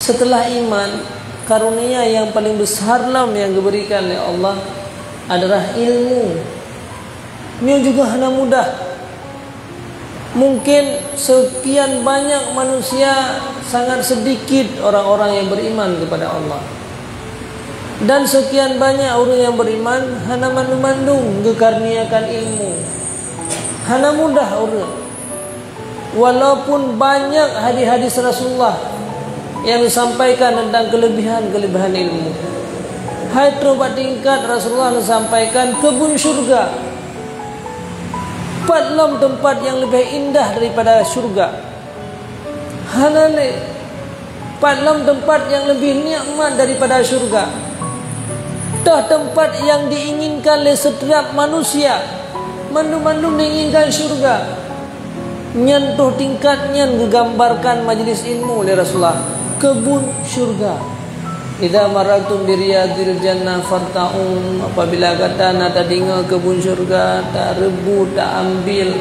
Setelah iman, karunia yang paling besar yang diberikan oleh Allah adalah ilmu. Ini juga hana mudah. Mungkin sekian banyak manusia, sangat sedikit orang-orang yang beriman kepada Allah. Dan sekian banyak orang yang beriman hana mandu-mandung dikaruniakan ilmu. Hana mudah orang. Walaupun banyak hadis-hadis Rasulullah yang disampaikan tentang kelebihan-kelebihan ilmu. Hai terubah tingkat Rasulullah menyampaikan kebun syurga. 4 tempat yang lebih indah daripada syurga. Hanale 4 tempat yang lebih nikmat daripada syurga. Dah tempat yang diinginkan oleh setiap manusia. Mandu-mandu diinginkan syurga. Nyentuh tingkatnya digambarkan majlis ilmu oleh Rasulullah. Kebun syurga. Idza maratum bi riyadil jannah farta'un. Apabila kata nak dengar kebun syurga, tak rebut, tak ambil,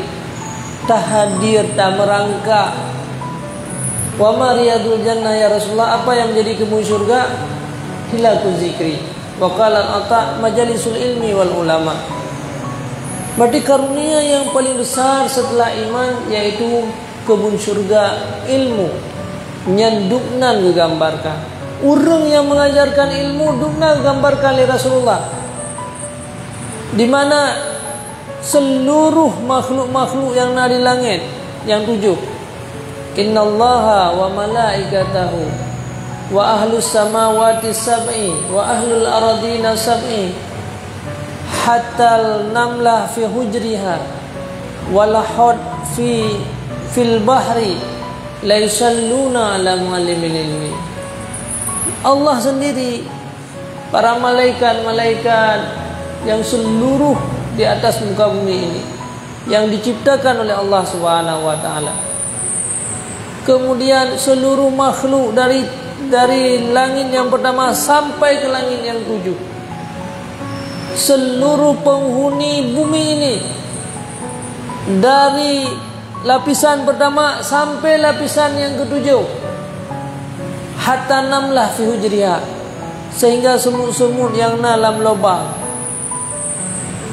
tak hadir, tak merangkak. Wa ma riyadul jannah ya Rasulullah, apa yang menjadi kebun syurga? Hilakul zikri. Wa qala ata majalisul ilmi wal ulama. Berarti karunia yang paling besar setelah iman yaitu kebun syurga ilmu. Nyanduknan digambarkan. Orang yang mengajarkan ilmu dukna gambarkan oleh Rasulullah. Di mana seluruh makhluk-makhluk yang ada di langit yang 7. Innallaha wa malaikatahu wa ahlus samawati sab'i wa ahlul ardina sab'i hatta namlah fi hujriha wal hud fil bahri la yusalluna ala muallimil ilmi. Allah sendiri, para malaikat-malaikat yang seluruh di atas muka bumi ini yang diciptakan oleh Allah Subhanahu wa taala. Kemudian seluruh makhluk dari langit yang pertama sampai ke langit yang 7. Seluruh penghuni bumi ini dari lapisan pertama sampai lapisan yang ke-7. Hatta namlah fi hujriha, sehingga semut-semut yang dalam lubang.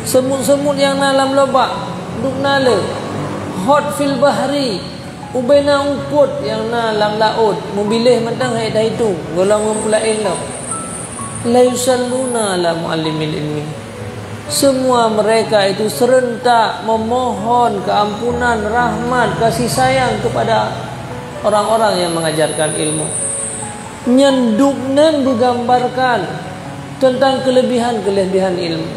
Semut-semut yang dalam lubang duk nala. Hot fil bahri, ubaina ungkut yang dalam laut. Mobilih mentang hai dah itu, golongan pula ilmu. La yusalluna ala muallimil ilmi. Semua mereka itu serentak memohon keampunan, rahmat, kasih sayang kepada orang-orang yang mengajarkan ilmu. Nyenduknan digambarkan tentang kelebihan-kelebihan ilmu.